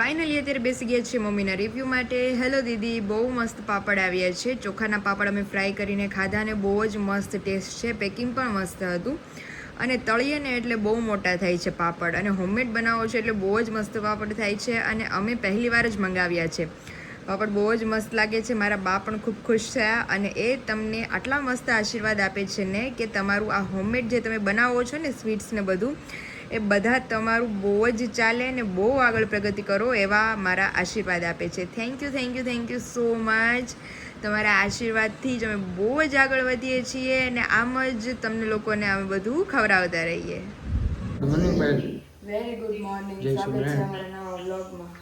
Finally અત્યારે બેસી ગયા છે મમ્મીના રિવ્યૂ માટે. હેલો દીદી, બહુ મસ્ત પાપડ આવ્યા છે. ચોખાના પાપડ અમે ફ્રાય કરીને ખાધા અને બહુ જ મસ્ત ટેસ્ટ છે. પેકિંગ પણ મસ્ત હતું અને તળીએ ને એટલે બહુ મોટા થાય છે પાપડ. અને હોમમેડ બનાવો છો એટલે બહુ જ મસ્ત પાપડ થાય છે. અને અમે પહેલી વાર જ મંગાવ્યા છે પાપડ. બહુ જ મસ્ત લાગે છે. મારા બા પણ ખૂબ ખુશ થયા અને એ તમને આટલા મસ્ત આશીર્વાદ આપે છે ને કે તમારું આ હોમમેડ જે તમે બનાવો છો ને સ્વીટ્સ ને બધું, એ બધા તમારું બહુ જ ચાલે ને બહુ આગળ પ્રગતિ કરો એવા મારા આશીર્વાદ આપે છે. Thank you so much. તમારા આશીર્વાદથી જ અમે બહુ જ આગળ વધીએ છીએ અને આમ જ તમને લોકોને અમે બધું ખવડાવતા રહીએ. Very good morning. સ્વાગત છે અમારા નવા વ્લોગમાં.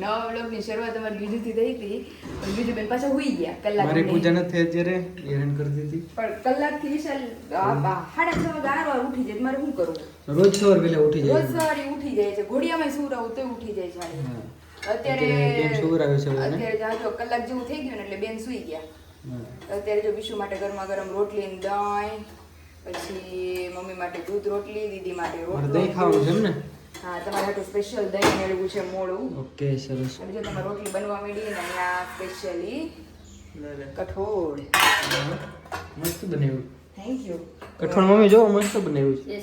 નવા વ્લોગની શરૂઆત અમારી બીજુથી થઈ હતી પણ બીજું બેન પાછા હુઈ ગયા કલાક. મારી પૂજા નથી અત્યારે હેરાન કરતી હતી પણ કલાકથી વિશાલ 6:30 વાગે ઉઠી જાય. મારે શું કરવું? રોજ સવાર વેલા ઉઠી જાય. રોજ સવારે ઉઠી જાય છે. ઘોડિયામાં શું રહું તોય ઉઠી જાય છે. અત્યારે બેન સુવરાવે છે. અત્યારે જાજો કલાક જેવું થઈ ગયું ને એટલે બેન સૂઈ ગયા. અત્યારે જો વિશુ માટે ગરમા ગરમ રોટલી ને દહીં, પછી મમ્મી માટે દૂધ રોટલી, દીદી માટે રોટલી. દહીં ખાવાનું છે એમ ને? હા, તમારા માટે સ્પેશિયલ દહીં મેળવ્યું છે મોળું. ઓકે, સરસ. અને જો તમારે રોટલી બનવા માંડી ને અહીંયા સ્પેશિયલી કઠોળ. મસ્ત બનાવ્યું. Thank you. કઠોળ મમ્મી જો મસ્ત બનાવ્યું છે.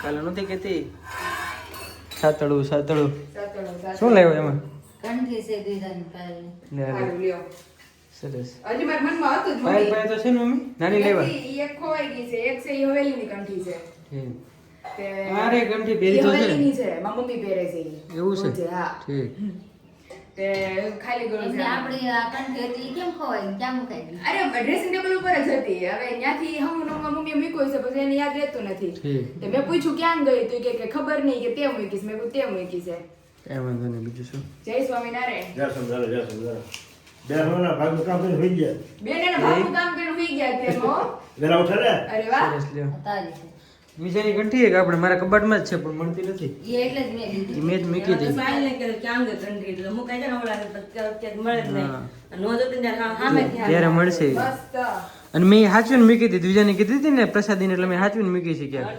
કાલે નથી કેતી સાતળું શું લાવ્યો એમાં? કંઠી છે દીધાની પાયલ. સરસ. હજી મારા મનમાં હતું જ પાયલ પાયલ તો છે ને મમ્મી? નાની લેવા. એક ખોવાઈ ગઈ છે, એક છે ઈ હવેલીની કંઠી છે. અરે કંઠી પહેરી તો છે. હવેલીની છે, મારી મમ્મી પહેરે છે ઈ. એવું છે? હા. ઠીક. તે ખાલી ગળું છે. આપણી આ કંઠી હતી કેમ ખવાય ક્યાં મુકાઈ ગઈ? અરે ડ્રેસિંગ ટેબલ ઉપર જ હતી. હવે ત્યાંથી હમ મમ્મી મૂક્યો છે પછી એને યાદ રહેતું નથી. તે મેં પૂછ્યું ક્યાં ગઈ તો કે ખબર નહીં કે તે મૂકી છે. મેં કહ્યું તે મૂકી છે. એ વાંધો નહીં. બીજું શું? જય સ્વામિનારાયણ. જય સ્વામિનારાયણ. બેનોના ભાગનું કામ કરીને હોઈ ગયા. બેન એના ભાગનું કામ કરીને હોઈ ગયા તે મો. વેલા ઉઠે ને. અરે વાહ. સરસ લ્યો. તારી છે બીજાની કંઠી છે કે આપણે મારા કબાટમાં જ છે પણ મળતી નથી. એ એટલે જ મેં લીધી. મેં જ મૂકી દીધી. સ્માઈલ ને કે ક્યાં ગઈ કંઠી એટલે મુકાઈ જાય ને ઓલા કે મળે જ નહીં. નો જોતી ને સામે ત્યારે મળશે. મસ્ત. અને મેં હાચવીને મૂકી દીધી. બીજાને કીધી હતી ને પ્રસાદીને એટલે મેં હાચવીને મૂકી છે ક્યાંક.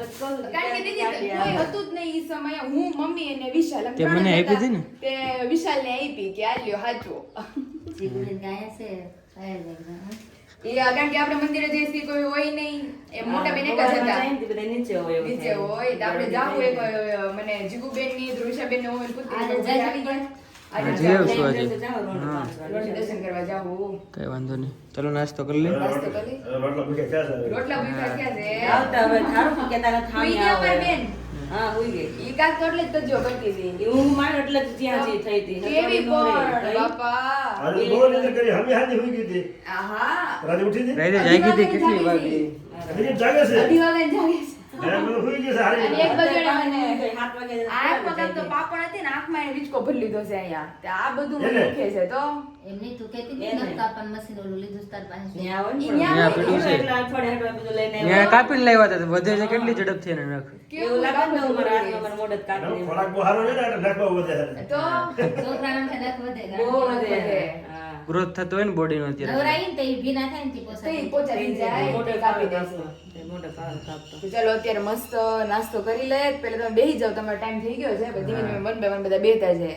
કારણ કે દીદી કોઈ હતું જ નહીં ઈ સમયે. હું મમ્મી અને વિશાલ એમ તે ત્રણ મને જ આપી હતા. હતી ને? તે વિશાલને આપી કે આ લ્યો હાચવો. જીગુડીને ગાયા છે પાયલ એકદમ. એ કારણ કે આપણે મંદિરે જઈશું કોઈ હોય નહીં. એ મોટા બેન એક જ હતા. બધા નીચે હોય એવું નીચે હોય તો આપણે જાવું એક મને જીગુબેન ની ધ્રુષાબેન ને હોય પુત્રી આજે બધા જાજી ગયા. આજે જઈ જાવું. આવશું આજે. રોટી દર્શન કરવા જાવું. કઈ વાંધો નહીં. ચલો નાસ્તો કરી લે. નાસ્તો કરી. રોટલા મૂક્યા ક્યાં છે? રોટલા ભૂખ્યા ક્યાં છે? આવતા હવે થારું કે તારા હુઈ થામી ગયા પર આવે બેન. હા હોઈ ગઈ ઈ કાક તો એટલે જ કરજો કરતી હતી. એ હું માર એટલે જ ત્યાં જે થઈ હતી કેવી પણ બાપા. આજે બહુ નજર કરી હમી હાની હોઈ ગઈ હતી. આહા. રાતે ઉઠી હતી? રાતે જાગી હતી કેટલી વાગે? હજી જાગે છે. 2:30 વાગે જાગે છે. મેં બધું હોઈ ગઈ છે હારી. અને એક બજે મને 7 વાગે આંખમાં કાંઈક તો પાપડ હતી ને આંખમાં એને વીચકો ભરી લીધો છે અહીંયા. તે આ બધું મને દુખે છે તો એમની તું કહેતી હતી ને કાપણ મશીન ઓલું લીધું છે તાર પાસે. ત્યાં હોય ને ઈ ન્યા ન્યા હોય. પેલું છે. એટલે અઠવાડિયે અઠવાડિયે બધું લઈને ત્યાં કાપીને લાવ્યા હતા. વધે છે કેટલી ઝડપથી એને નાખ. એવું લાગે ને મારા હાથમાં મારા મોઢે જ કાપી ખોરાક બહુ સારો છે ને એટલે નાખવા વધે છે. તો છોકરાનો ઠડક વધે બહુ વધે. હા ગ્રોથ થતો હોય ને બોડીનો અત્યારે. નવરાઈ ને તો ઈ ભીના થાય ને તે તો પોસાય. ઈ પોચાડી જાય મોઢે તે કાપી દેશે. મોઢે પાલ કાપતો તો ચાલો અત્યારે મસ્ત નાસ્તો કરી લે. પહેલા તમે બેસી જાઓ, તમારો ટાઈમ થઈ ગયો છે. પછી ધીમે ધીમે વન બાય વન બધા બેતા છે.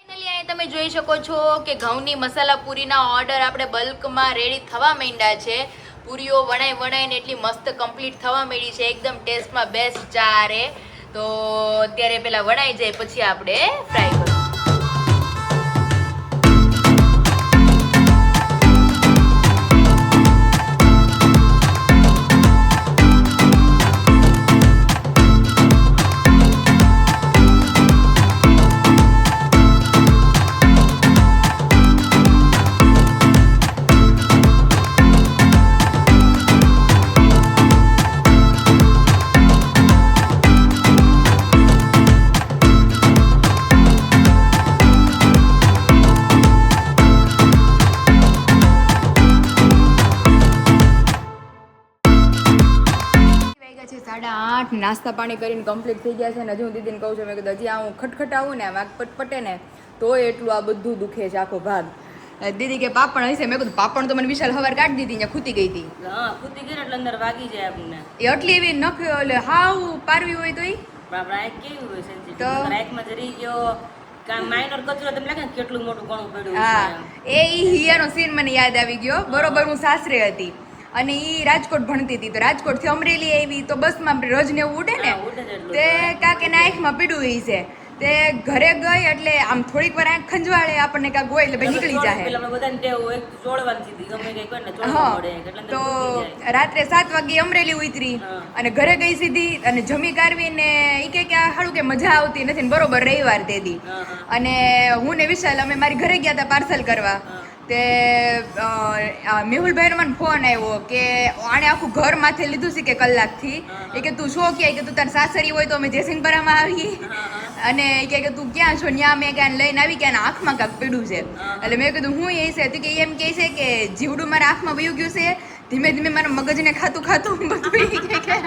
ફાઇનલી અહીં તમે જોઈ શકો છો કે ઘઉંની મસાલા પૂરીના ઓર્ડર આપણે બલ્કમાં રેડી થવા માંડ્યા છે. પૂરીઓ વણાઈને એટલી મસ્ત કમ્પ્લીટ થવા માંડી છે. એકદમ ટેસ્ટમાં બેસ્ટ ચારે. તો અત્યારે પેલા વણાઈ જાય પછી આપણે ફ્રાય કરીશું. છે 8:30. નાસ્તા પાણી કરીને કમ્પ્લીટ થઈ ગયા છે ને હજુ હું દીદીને કહું છું મેં કીધું હજી આ હું ખટખટાવું ને આમ પટપટે ને તોય એટલું આ બધું દુખે છે આખો ભાગ. દીદી કે પાપણ હશે. મેં કીધું પાપણ તો મને વિશાલ હવાર કાઢી દીધી, ત્યાં ખૂતી ગઈ હતી. હા ખૂતી ગઈ ને એટલે અંદર વાગી જાય આપણને. એ આટલી એવી નખ એટલે હાવ પારવી હોય તો ઈ પણ આપણા આંખ કેવી હોય sensitive. તો? નકર આંખમાં જરી ગયો કાંઈ minor કચરો તમને લાગે ને કેટલું મોટું ઘણું પડ્યું હા છે એમ. ઈ હિયાનો સીન મને યાદ આવી ગયો. બરોબર હું સાસરે હતી અને ઈ રાજકોટ ભણતી હતી, તો રાજકોટ થી અમરેલી આવી તો બસમાં રોજ ને એવું ઉડે ને, હા, ઉડે જ એટલું. તે કાકેના આંખમાં પીડું ઈ છે. તે ઘરે ગઈ એટલે આમ થોડીક વાર આંખ ખંજવાળે આપણને કાંક હોય એટલે ભાઈ નીકળી જાય. પેલા આપણે બધાને ટેવ હોય કે ચોળવાની સીધી ગમે કંઈ કરે ને ચોળવા હા મળે એટલે અંદર તો ઘૂસી જાય. રાત્રે 7 વાગે અમરેલી ઉતરી હા. અને ઘરે ગઈ સીધી અને જમી કારવીને ઈ કે આ હારું કે મજા આવતી નથી ને બરોબર રવિવાર તે દી. હા, હા. અને હું ને વિશાલ અમે મારી ઘરે ગયા હતા પાર્સલ કરવા. હા. તે મેહુલભાઈનો મને ફોન આવ્યો કે આણે આખું ઘર માથે લીધું છે કે કલાકથી. એ કે તું શું કે તું તાર સાસરી હોય તો અમે જયસિંહપરામાં આવીએ અને ઈ કે તું ક્યાં છો? ન્યા મેં ક્યાં લઈને આવી કે આંખમાં કાંક પીડું છે. એટલે મેં કીધું હું એ છે કે એમ કહે છે કે જીવડું મારા આંખમાં વયું ગયું છે, ધીમે ધીમે મારા મગજને ખાતું ખાતું બધું ઈ કે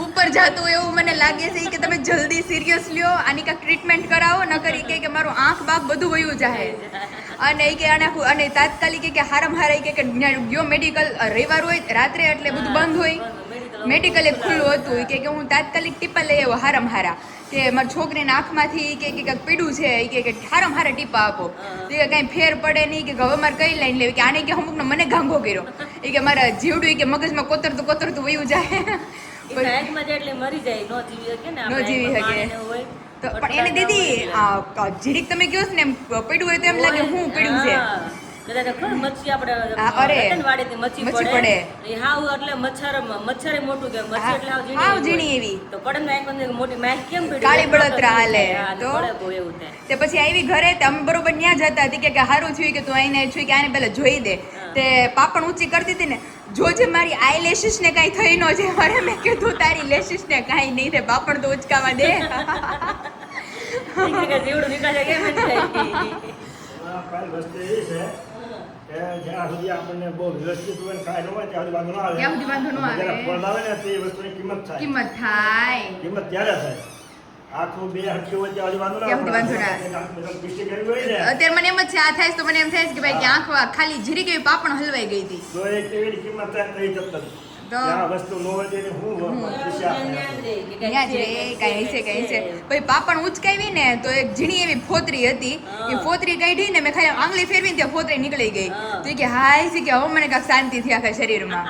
ઉપર જાતું એવું મને લાગે છે. ઈ કે તમે જલ્દી સિરિયસ લ્યો, આની કાંઈક ટ્રીટમેન્ટ કરાવો, નકર ઈ કે મારું આંખ બાપ બધું વયું જાય. અને ઈ કે અને તાત્કાલિક કે હારામ હારા ઈ કે ગયો મેડિકલ, રવિવાર હોય રાત્રે એટલે બધું બંધ હોય, મેડિકલ એક ખુલ્લું હતું. ઈ કે હું તાત્કાલિક ટીપા લઈ આવ્યો હારામ હારા કે મારી છોકરીના આંખમાંથી કે કંઈક પીડું છે. ઈ કે હારામ હારા ટીપા આપો. તો કે કાંઈ ફેર પડે નહીં કે હવે મારે કઈ લાઈન લેવી કે આને કે અમુકને મને ગાંગો કર્યો. ઈ કે મારા જીવડું ઈ કે મગજમાં કોતરતું વયું જાય. એના આંખમાં જાય એટલે મરી જાય, નો જીવી શકે ને નો આપણે જીવી આંખમાં શકે. પાણી ને હોય. તો પણ એને દીદી જીરીક તમે કહો છો ને એમ પીડું હોય તો એમ લાગે હું પીડું છે. હા. કદાચ ખબર મચ્છી આપણે અરે, હતા ને વાડીથી મચ્છી મચ્છી પડે. પડે. એ હાવ એટલે મચ્છરે મોટું કે મચ્છી એટલે હાવ હાવ હોય. ઝીણી એવી. તો પડે ને આંખ અંદર મોટી માખ કેમ પડી કાળી બળતરા હાલે. તો તો? પડે બહુ એવું થાય. તે પછી આવી ઘરે તે અમે બરોબર ન્યા જતા હતી કે હારું થયું કે તું આઈને છું કે આને પહેલા જોઈ દે. તે પાપણ ઊંચી કરતી હતી ને, જોજે મારી આઈ લેશિસ ને કાંઈ થઈ ન છે. અરે મેં કીધું તારી લેશિસ ને કાંઈ નહીં થાય, પાપણ તો ઉચકાવા દે. ઈ કે જીવડું નીકળે કેમ એમ થાય. આ કાંઈ વસ્તુ એવી છે કે જ્યાં સુધી આપણને બહુ વ્યવસ્થિત હોય ને કાંઈ ન હોય ત્યાં સુધી વાંધો ના આવે. ત્યાં સુધી વાંધો ન આવે. જ્યારે ફળ આવે ને તો એ વસ્તુની કિંમત થાય. કિંમત થાય. કિંમત ત્યારે થાય. આખું બે હટકી હોય ત્યાં સુધી વાંધો ના ત્યાં સુધી વાંધો ના આવે. આવે. મિસ્ટેક એવી હોય ને અત્યારે મને એમ જ છે આ થાય તો મને એમ થાય છે કે ભાઈ કે આંખ ખાલી જીરી કેવી પાપણ હલવાઈ ગઈ હતી. તો એ કેવી કિંમત થાય તો એ જત નથી. તો? ત્યાં વસ્તુ ન હોય તેને હું ખુશી આપે. ન્યા જ રે કાંઈ હશે. પછી પાપણ ઉચકાવી ને તો એક ઝીણી એવી ફોતરી હતી. એ ફોતરી કાઢી ને મેં ખાલી આંગળી ફેરવી ને ત્યાં ફોતરી નીકળી ગઈ. તો એ કે હાય છે કે હવે મને કાંઈક શાંતિ થઈ આખા શરીરમાં.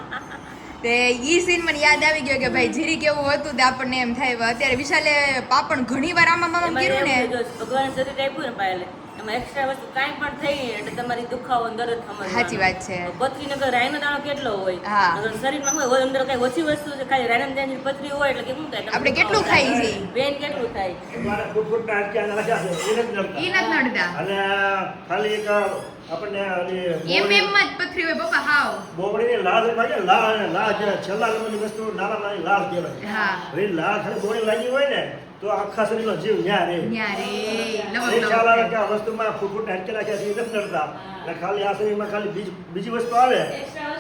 તે ઈ સીન મને યાદ આવી ગયો કે ભાઈ જીરી કેવું હતું તે આપણને એમ થાય. અત્યારે વિશાલે પાપણ ઘણી વાર આમાં એમાં કર્યું ને. એવું જો ભગવાને શરીર આપ્યું ને પાયલે, એમાં એક્સ્ટ્રા વસ્તુ કાંઈ પણ થઈ એટલે તમારી દુખાવો ને દર્દ સમજવાનું. સાચી વાત છે. પથરી નગર રાયનો દાણો કેટલો હોય. હા. નકર શરીરમાં હોય અંદર કઈ ઓછી વસ્તુ છે, ખાલી રાયના દાણાની પથરી હોય એટલે કેવું થાય? આપણે કેટલું ખાઈએ છીએ. પેન કેટલું થાય. મારા ફૂટફૂટના હાડક્યા નાખ્યા છે એ નથી નડતા. ઈ નથી નડતા. અને ખાલી એક આપણને ઓલી એમ જ પથરી હોય પપ્પા હાવ. બોબડીની લાળ ભાગે લાળ જે છેલ્લા નંબરની વસ્તુ નાના નાની લાળ કહેવાય. હા. હવે લાળ ખાલી બોડી લાગી હોય ને તો આખા શરીરનો જીવ ન્યા રહે. ન્યા રે એ ખ્યાલ આવે કે આ વસ્તુમાં ફૂટફૂટના હાડક્યા નાખ્યા છે એ નથી નડતા. અને ખાલી આ શરીરમાં ખાલી બીજી વસ્તુ આવે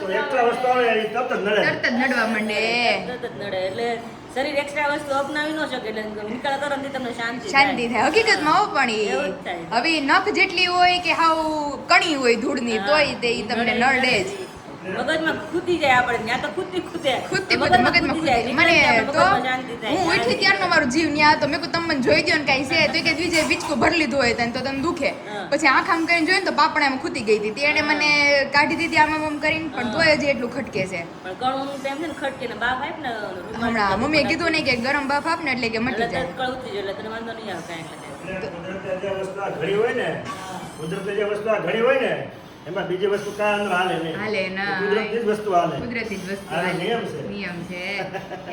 તો એક્સ્ટ્રા વસ્તુ આવે એ તરત જ નડે. તરત જ નડવા માંડે. તરત જ નડે. એટલે શરીર એક્સ્ટ્રા વસ્તુ અપનાવી ન શકે એટલે નિકાલ કરવાથી તમને શાંતિ શાંતિ થાય હકીકતમાં હો. પણ એવું જ ઈ થાય. હવે નખ જેટલી હોય કે હાવ કણી હોય ધૂળની તોય તે ઈ તમને નડે જ. મગજમાં ખૂતી જાય આપણે ત્યાં તો ખૂતી ખૂટતી ખૂટતી મગજમાં ખૂટતી. મને તો હું ઉઠી ત્યારનો મારો જીવ ન્યા હતો. મેં કહ્યું તમે મને જોઈ દો ને કાંઈ છે તો કે વિજય વીચકું ભરી લીધું હોય તને તો તને દુખે. પછી આંખ આમ કરીને જોયું ને તો પાપણ એમ ખૂતી ગઈ હતી. તેણે મને કાઢી દીધી આમ કરીને પણ તોય હજી એટલું ખટકે છે. પણ ઘણું ટાઈમ છે ને ખટકે ને બાપ આપ ને હમણાં મમ્મીએ કીધું નહીં કે ગરમ બાફ આપ ને એટલે કે મટી જાય. કળું એટલે તને વાંધો નહીં આવે કાંઈ એટલે કુદરતે જે વસ્તુ આ ઘડી હોય ને કુદરતે જે વસ્તુ આ ઘડી હોય ને એમાં બીજી વસ્તુ કાંઈ અંદર હાલે નહીં. હાલે ના. કુદરતની જ વસ્તુ હાલે. કુદરતી જ વસ્તુ આ હાલે. નિયમ છે. નિયમ છે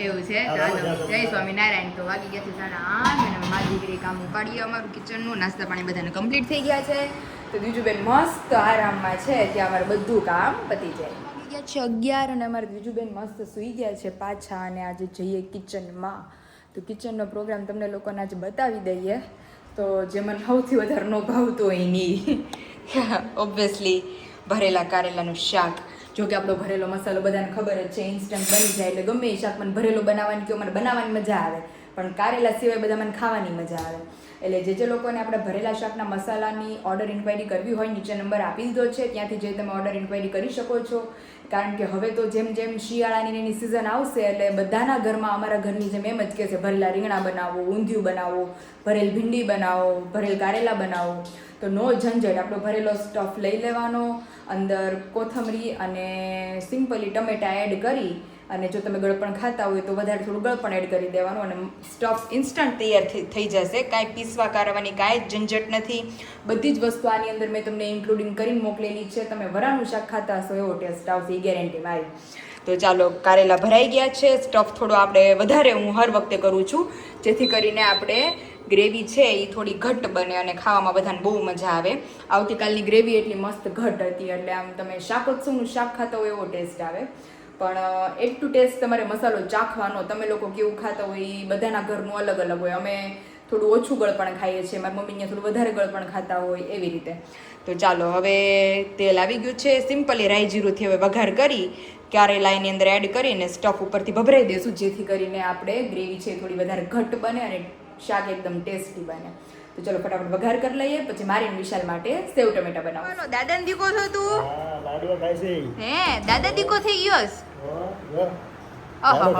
એવું છે. હા, ચાલો ચાલો. જય સ્વામિનારાયણ. તો વાગી ગયા છે 8:30 અને હવે મારી દીકરી કામ ઉપાડીએ. અમારું કિચનનું નાસ્તા પાણી બધાને કમ્પ્લીટ થઈ ગયા છે. તો બીજુબેન મસ્ત આરામમાં છે ત્યાં અમારે બધું કામ પતી જાય. વાગી ગયા છે 11 અને અમારે બીજુબેન મસ્ત સૂઈ ગયા છે પાછા. અને આજે જઈએ કિચનમાં. તો કિચનનો પ્રોગ્રામ તમને લોકોને આજે બતાવી દઈએ. તો જે મને સૌથી વધારે ન ભાવતું હોય નહીં ઓબ્વિયસલી ભરેલા કારેલાનું શાક. જો કે આપણો ભરેલો મસાલો બધાને ખબર જ છે, ઇન્સ્ટન્ટ બની જાય એટલે ગમે એ શાક મને ભરેલો બનાવવાની કે મને બનાવવાની મજા આવે. પણ કારેલા સિવાય બધા મને ખાવાની મજા આવે. એટલે જે લોકોને આપણે ભરેલા શાકના મસાલાની ઓર્ડર ઇન્ક્વાયરી કરવી હોય નીચે નંબર આપી દીધો છે, ત્યાંથી જઈ તમે ઓર્ડર ઇન્ક્વાયરી કરી શકો છો. કારણ કે હવે તો જેમ જેમ શિયાળાની એની સિઝન આવશે એટલે બધાના ઘરમાં, અમારા ઘરની જેમ એમ જ કહે છે ભરેલા રીંગણા બનાવો, ઊંધિયું બનાવો, ભરેલ ભીંડી બનાવો, ભરેલ કારેલા બનાવો. તો નો ઝંઝટ, આપણો ભરેલો સ્ટફ લઈ લેવાનો, અંદર કોથમરી અને સિમ્પલી ટમેટા એડ કરી, અને જો તમે ગળપણ ખાતા હોય તો વધારે થોડું ગળપણ એડ કરી દેવાનું, અને સ્ટફ ઇન્સ્ટન્ટ તૈયાર થઈ જશે. કાંઈ પીસવા કારવાની કાંઈ જ ઝંઝટ નથી. બધી જ વસ્તુ આની અંદર મેં તમને ઇન્ક્લુડિંગ કરીને મોકલેલી છે. તમે વરાનું શાક ખાતા હશો એવો ટેસ્ટ આવશે, એ ગેરંટી મારી. તો ચાલો, કારેલા ભરાઈ ગયા છે. સ્ટફ થોડો આપણે વધારે હું હર વખતે કરું છું, જેથી કરીને આપણે ગ્રેવી છે એ થોડી ઘટ્ટ બને અને ખાવામાં બધાને બહુ મજા આવે. આવતીકાલની ગ્રેવી એટલી મસ્ત ઘટ્ટ હતી, એટલે આમ તમે શાકોત્સવનું શાક ખાતા હોય એવો ટેસ્ટ આવે. પણ એક ટુ ટેસ્ટ તમારે મસાલો ચાખવાનો, તમે લોકો કેવું ખાતા હોય એ બધાના ઘરનું અલગ અલગ હોય. અમે થોડું ઓછું ગળપણ ખાઈએ છીએ, મારી મમ્મીને થોડું વધારે ગળપણ ખાતા હોય, એવી રીતે. તો ચાલો, હવે તેલ આવી ગયું છે. સિમ્પલી રાઈ જીરુંથી હવે વઘાર કરી કારેલા એની અંદર એડ કરીને સ્ટફ ઉપરથી ભભરાઈ દઈશું, જેથી કરીને આપણે ગ્રેવી છે થોડી વધારે ઘટ્ટ બને અને શાક એકદમ ટેસ્ટી બને. તો ચલો ફટાફટ વઘાર કરી લઈએ, પછી મારી વિશાલ માટે સેવ ટમેટા બનાવો. દાદાને દીકો છો તું? હા, લાડવા ખાય છે. હે, દાદા દીકો થઈ ગયો છે? લાડવા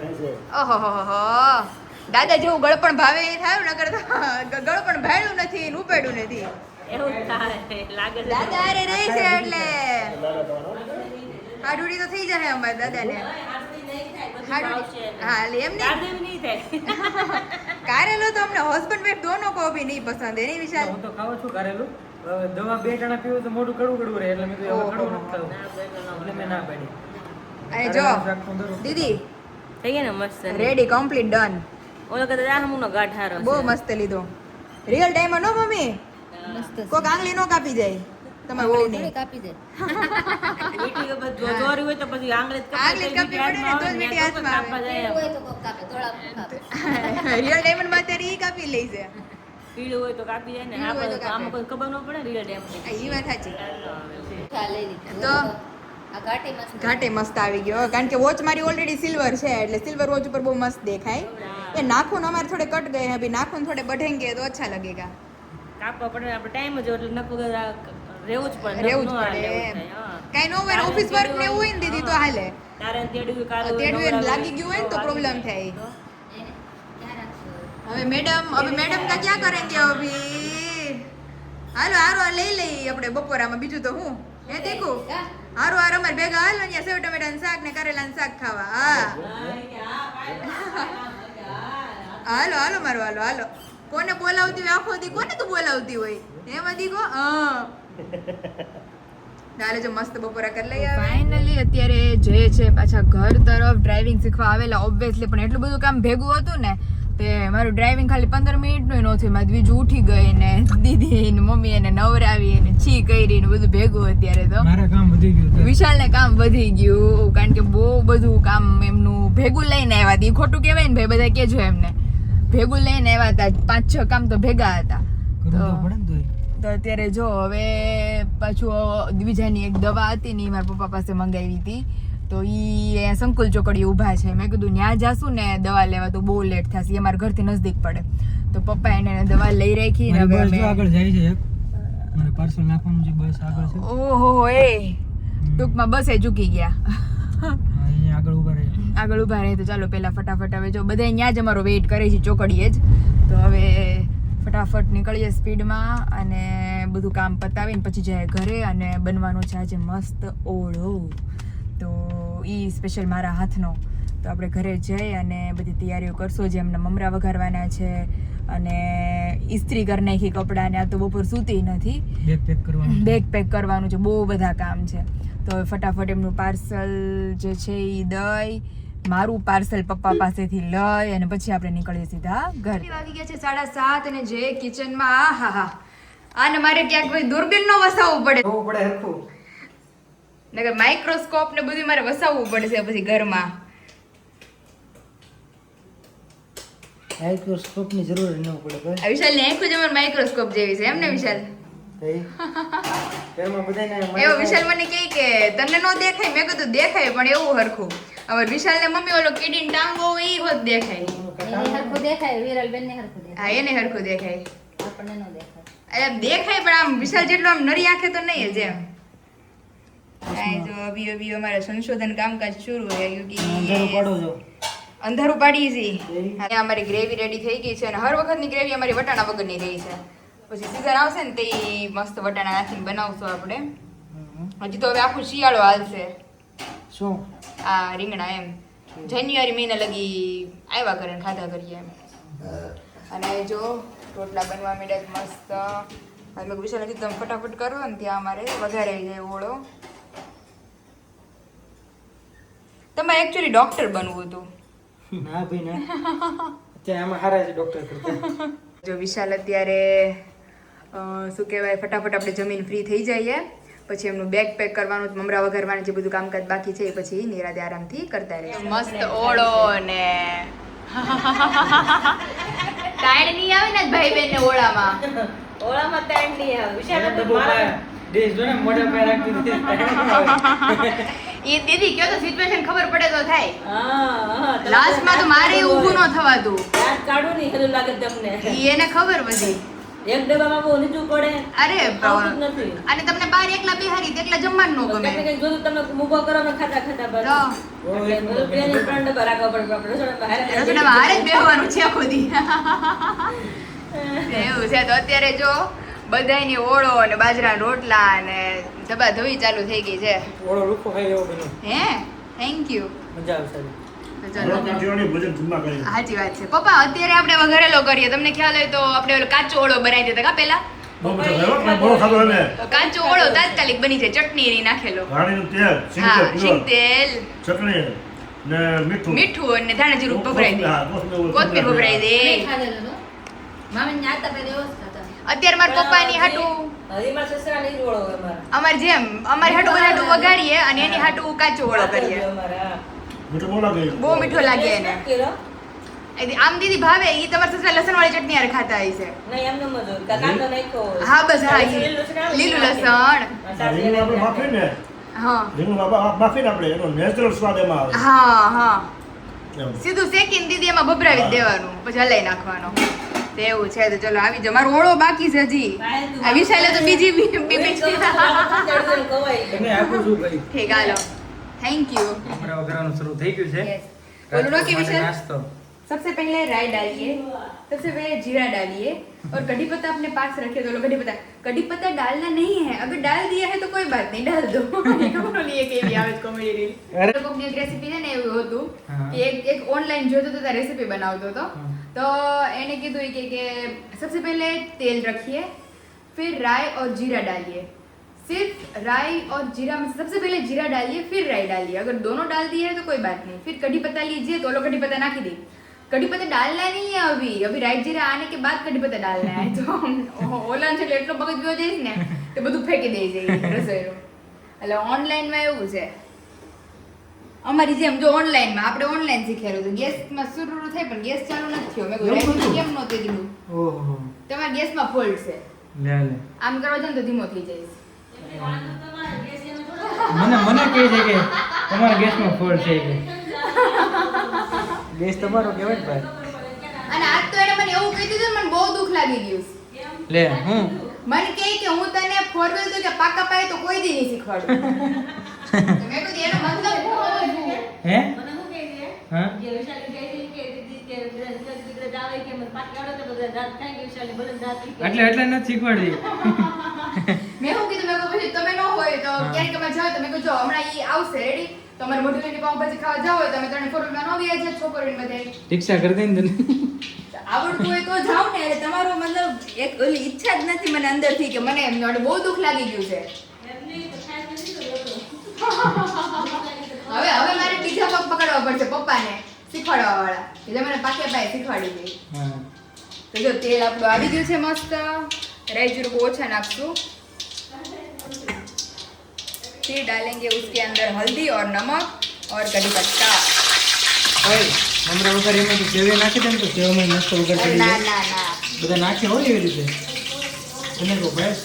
ખાય છે. ઓહો, દાદા જેવું ગળપણ ભાવે એ થાય, નકર તો ગળપણ ભાડ્યું નથી, ઉપેડ્યું નથી. એવું થાય લાગે છે. દાદા અરે રહી છે એટલે લાડવા ખાવાનો. હાડુડી તો થઈ જાય અમારા દાદાને. હા, એટલે એમ નહીં. કારેલો તો અમને હસબન્ડ વાઈફ દોનો કો ભી નહીં પસંદ હે, નહીં વિશાલ? હું તો ખાઉં છું કારેલું. હવે દવા 2 ટાણા પીવું તો મોઢું કડવું રહે, એટલે મેં કીધું હવે કડવું નથી ખાવું, એટલે મેં ના પાડી. અને જો દીદી થઈ ગયા ને મસ્ત. Ready, complete, done. ઓલો કદાચ આ હમુનો ગાઢ હારો બહુ મસ્ત લીધો. રિયલ ટાઈમ નો મમ્મી, કોક આંગળી નો કાપી જાય તમારે ઓલી નહીં. કાપી દે. મીઠી બધું જોરી હોય તો પછી આંગળી જ આંગળી જ કાપવી પડે ને, તો જ મીઠી હાથમાં આવે. કાપવા જાય. હોય તો કોક કાપે, થોડા કાપે. રિયલ ડાયમંડ માં અત્યારે ઈ કાપી લઈ છે. પીળું હોય તો કાપી જાય ને, પીળું હોય તો આપણે આમાં કોઈ ખબર ન પડે રિયલ એમ. ઈ વાત સાચી. ખા લઈ લીધું. તો આ ઘાટી મસ્ત. ઘાટે મસ્ત આવી ગયો, કારણ કે વોચ મારી ઓલરેડી સિલ્વર છે, એટલે સિલ્વર વોચ ઉપર બહુ મસ્ત દેખાય. એ નાખુન અમારે થોડે કટ ગયે हैं, अभी नाखून थोड़े बढ़ेंगे तो अच्छा लगेगा. કાપવા પડે, આપણે ટાઈમ જ એટલે નકું રહેવું જ પડે. રહેવું જ પડે. કાંઈ ન હોય, ઓફિસ વર્ક ને એવું હોય ને દીદી તો હાલે. તારે તેડવું કારું તેડવું લાગી ગયું હોય ને તો પ્રોબ્લેમ થાય. એને ક્યાં રાખશું? હવે મેડમ કા ક્યાં કરેંગે અભી? હાલો હારો લઈ લઈ આપણે બપોરામાં, બીજું તો હું એ દેખું. હારો અમારે ભેગા હાલો અહીંયા સેવ ટમેટાનું શાક ને કારેલાનું શાક ખાવા. હા હાલો હાલો મારો હાલો હાલો. કોને બોલાવતી હોય આખો દી? કોને તું બોલાવતી હોય એમાં દીકો? ચાલે જો મસ્ત બપોરા કરી લઈએ. ફાઇનલી અત્યારે જે છે પાછા ઘર તરફ ડ્રાઇવિંગ શીખવા આવેલા. ઓબ્વિયસલી પણ એટલું બધું કામ ભેગું હતું ને, તે મારું ડ્રાઇવિંગ ખાલી 15 મિનિટનું નહોતું. મારી બીજું ઉઠી ગઈ ને દીદી ને મમ્મી એને નવરાવી ને છી કરી ને બધું ભેગું. અત્યારે તો મારા કામ વધી ગયું. વિશાલને કામ વધી ગયું, કારણ કે બહુ બધું કામ એમનું ભેગું લઈને આવ્યા હતા. એ ખોટું કહેવાય ને ભાઈ, બધા કહેજો એમને. ભેગું લઈને આવ્યા હતા, 5-6 કામ તો ભેગા હતા. તો અત્યારે જો હવે પાછું બીજાની એક દવા હતી ને, મારા પપ્પા પાસે મંગાવી હતી. તો ઈ સંકુલ ચોકડી ઊભા છે. મેં કીધું ત્યાં જાશું ને દવા લેવા તો બહુ લેટ થશે, એ અમારા ઘરથી નજદીક પડે. તો પપ્પા એને દવા લઈ રાખી ને હવે અમે આગળ જાય છે. મારે પાર્સલ નાખવાનું છે, બસ આગળ છે. ઓહો, એ ટૂંકમાં બસે ચૂકી ગયા. અહીંયા આગળ ઊભા રહે. આગળ ઊભા રહે. તો ચાલો પહેલા ફટાફટ હવે જો બધા અહીંયા જ અમારો વેઇટ કરે છે ચોકડીએ જ. તો હવે ફટાફટ નીકળીએ સ્પીડમાં અને બધું કામ પતાવીને પછી જાય ઘરે. અને બનવાનો છે આજે મસ્ત ઓળો, તો એ સ્પેશિયલ મારા હાથનો. તો આપણે ઘરે જઈ અને બધી તૈયારીઓ કરશો. જે એમને મમરા વઘારવાના છે અને ઇસ્ત્રી કરી નાખી કપડાને. આ તો બપોર સૂતી નથી, બેગ પેક કરવાનું છે, બહુ બધા કામ છે. તો ફટાફટ એમનું પાર્સલ જે છે એ દઈ, મારું પાર્સલ પપ્પા પાસેથી લઈ અને પછી આપણે નીકળીએ સીધા ઘર. વાગી ગયા છે 7:30 અને જે કિચનમાં હા આને મારે ક્યાંક ભાઈ દૂરબીન નો વસાવવું પડે, નકર માઇક્રોસ્કોપ ને બધું મારે વસાવવું પડે છે પછી ઘરમાં. માઇક્રોસ્કોપ ની જરૂર ન પડે ભાઈ. વિશાલ ની આંખો જ અમારે માઇક્રોસ્કોપ જેવી છે એમ ને વિશાલ? એવો વિશાલ મને કહે કે તને નો દેખાય. મેં કીધું દેખાય પણ એવું હરખું. હવે વિશાલ ને મમ્મી ઓલો કીડીન ટાંગો હોય ઈ હોત દેખાય. એને હરખું દેખાય, વિરલબેન ને હરખું દેખાય, હા એને હરખું દેખાય. આપણને ન દેખાય. એટલે દેખાય પણ આમ વિશાલ જેટલો આમ નરી આંખે તો નહીં જ એમ. આ જો અભી અભી અમારા સંશોધન કામકાજ શરૂ है અંધારું પાડો क्योंकि છો અંધારું પાડીએ છીએ. અહીંયા અમારી ગ્રેવી રેડી થઈ ગઈ છે અને હર વખતની ગ્રેવી અમારી વટાણા વગરની રહી છે. પછી સીઝન આવશે ને તે મસ્ત વટાણા નાખીને બનાવશું આપણે. હજી તો હવે આખું શિયાળો હાલશે શું આ રીંગણા એમ. જાન્યુઆરી મહિના લગી આવ્યા કરે ને ખાધા કરીએ એમ. અને જો રોટલા બનવા માંડ્યા મસ્ત. હવે મેં વિશાલ કીધું તમે ફટાફટ કરો ને ત્યાં અમારે વઘારે જાય ઓળો. તમારે એકચ્યુઅલી ડોક્ટર બનવું હતું. ના ભાઈ ના અત્યારે આમાં હારા છે ડોક્ટર કરતા જો વિશાલ અત્યારે શું કહેવાય ફટાફટ આપણે જમીન ફ્રી થઈ જઈએ પછી એમનું બેગ પેક કરવાનું મમરા વઘારવાનું જે બધું કામકાજ બાકી છે એ પછી નિરાતે આરામથી કરતા રહે. મસ્ત ઓળો ને ટાઈડ નહીં આવે ને ભાઈ બેન ને ઓળામાં. ઓળામાં ટાઈમ નહીં આવે વિશાળ દેશ જો ને મોઢા પર રાખી દીધી એ દીદી કયો તો સિચ્યુએશન ખબર પડે તો થાય. હા લાસ્ટમાં તો મારે ઊભું ન થવાતું. દાંત કાઢું નહીં હેલું લાગે તમને ઈ એને ખબર બધી. એક ડબ્બામાં બહુ નીચું પડે અરે આવતું જ નથી અને તમને બાર એકલા બિહારી તો એકલા જમવાનું ન ગમે. કંઈક ને કંઈક જોતું તમને ઊભો કરો ને ખાતા ખાતા બસ તો એટલે બેની ત્રણ ડબ્બા રાખવા પડે આપણે રસોડામાં હારે રસોડામાં હારે જ બેહવાનું છે ખુદી. એવું છે તો અત્યારે જો બધાયની ઓળો અને બાજરાના રોટલા અને ધબા ધોઈ ચાલુ થઈ ગઈ છે. ઓળો રૂખો ખાઈ એવો બન્યો હે થેન્ક યુ. મજા આવશે ચલો કાઠિયાવાડી ભોજન જમવા કરીએ. સાચી વાત છે પપ્પા. અત્યારે આપણે વઘારેલો કરીએ. તમને ખ્યાલ હોય તો આપણે ઓલો કાચો ઓળો બનાવી દેતા કા પેલા. બહુ મજા આવે હો, પણ બહુ ખાધો એને. કાચો ઓળો તાત્કાલિક બની જાય. ચટણી એની નાખેલો. રાણીનું તેલ, હા સિંગ શીંગ તેલ ચટણી ને મીઠું. મીઠું અને ધાણા જીરું ભભરાઈ દે. હા, કોથમીર કોથમીર ભભરાઈ દે. મેં ખાધેલું હતું. મામીને ન્યાતા પહેલા એવો જ ખાતા. અત્યારે મારા પપ્પાની હાટું હરીમાં સસરા નહીં ઓળો હોય અમારા અમારે જેમ અમારી હાટું બધા વઘારીએ અને એની હાટું કાચો ઓળો કરીએ. અમારા મીઠું બહુ લાગે. બહુ મીઠો લાગે એને. આમ દીદી ભાવે ઈ તમારા સસરા લસણ વાળી ચટણી હારે ખાતા હશે. નહીં એમને મજો કાંદો નાખ્યો હોય. હા બસ હા ઈ. લીલું લસણ રીંગણ આપણે બાફીને હા રીંગણ બાફીને આપણે એનો નેચરલ સ્વાદ એમાં આવે. હા હા એમ. સીધું શેકીને દીદી એમાં ભભરાવી જ દેવાનું પછી હલાઈ નાખવાનો. તો એવું છે તો ચલો આવી જાઓ. મારો ઓળો બાકી છે હજી. આ વિશાલે તો બીજી તમે આપું શું કરી ઠીક હાલો થેન્ક યુ. હમણાં વઘારવાનું શરૂ થઈ ગયું છે Yes. बोलो ना कि માટે विशाल નાસ્તો सबसे पहले राई डालिए, सबसे पहले जीरा डालिए और कड़ी पत्ता अपने पास रखे तो कड़ी पत्ता डालना नहीं है. अगर डाल दिया है तो कोई बात नहीं, डाल दो. ખબર નહીં કે એવી આવે કોમેડી રીલ. અરે. કોકની એક રેસીપી છે ને એવું હતું હા. કે એક ઓનલાઈન જોતો તો રેસીપી બનાવતો હતો તો એને કીધું કે सबसे पहले तेल रखिए फिर राई और जीरा डालिए. सिर्फ राई और जीरा में सबसे पहले जीरा डालिए फिर राई डालिए. अगर दोनों डाल दिए हैं तो कोई बात नहीं. फिर कड़ी पत्ता लीजिए तो कड़ी पत्ता नाखी दी. कड़ी पत्ता डालना नहीं है अभी राई जीरा आने के बाद कड़ी पत्ता डालना है. तो ઓલા છે એટલો મગજ ગયો જઈશ ને તો બધું ફેંકી દઈ જાય રસોઈનું. એટલે ઓનલાઈનમાં એવું છે અમારી જેમ જો ઓનલાઈનમાં આપણે ઓનલાઈન શીખેલું હતું ગેસમાં શરૂ થાય પણ ગેસ ચાલુ નથી થયો. મેં કહ્યું કેમ નહોતું કીધું ઓહો તમારા ગેસમાં ફોલ્ટ છે લે લે આમ કરવા જાય ને તો ધીમો થઈ જાય. મને કહે છે કે તમારા ગેસમાં ફોલ્ટ છે કે ગેસ તમારો કહેવાય ને ભાઈ અને આજ તો એને મને એવું કહી દીધું ને મને બહુ દુઃખ લાગી ગયું. લે હું મને કહે કે હું તને ફોરવેલ તો કે પાકા પાયે તો કોઈ દી નહીં શીખવાડું. તો મેં કીધું એનો મતલબ શું હે મને શું કહે છે હા કે વિશાલી કહે છે કે દીદી કે દીકરા જાવે કે મને પાકી આવડે તો બધા દાંત ખાઈ કે વિશાલી ભલે દાંત એટલે નથી શીખવાડી મેં શું કીધું મેં કહ્યું પછી તમે ન હોય તો ક્યારેક તમે જાઓ તો મેં કહ્યું જો હમણાં ઈ આવશે રેડી તમારે મોઢું લઈને પાઉંભાજી ખાવા જાવ હોય તમે ત્રણે ફોરવેલમાં ન વ્યા છે છોકરીને બધાય રિક્ષા કરી દઈ ને તને આવડતું હોય તો જાવ ને એટલે તમારો મતલબ એક ઓલી ઈચ્છા જ નથી મને અંદરથી કે મને એમ બહુ દુઃખ લાગી ગયું છે. હવે મારે બીજા પગ પકડવા પડશે પપ્પાને શીખવાડવા વાળા એટલે મને પાકે પાયે શીખવાડી દે. હા તો જો તેલ આપણું આવી ગયું છે મસ્ત. રાઈ જીરું બહુ ઓછા નાખશું. फिर डालेंगे उसके अंदर हल्दी और नमक और कड़ी पत्ता. ઓય મમરા વઘાર એમાં તો સેવે નાખી દે ને તો સેવમાં મસ્ત વઘાર अरे કરી ना દે ना ना બધા નાખે હોય એવી રીતે તમે કહો ભાઈ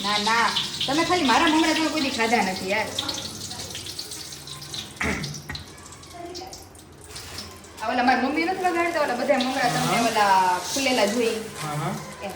ના ના તમે ખાલી મારા મમરા તમે કોઈ દી ખાધા નથી યાર. આ ઓલા મારી મમ્મી નથી વગાડતા ઓલા બધા મમરા તમને ઓલા ફૂલેલા જોઈ હા હા એમ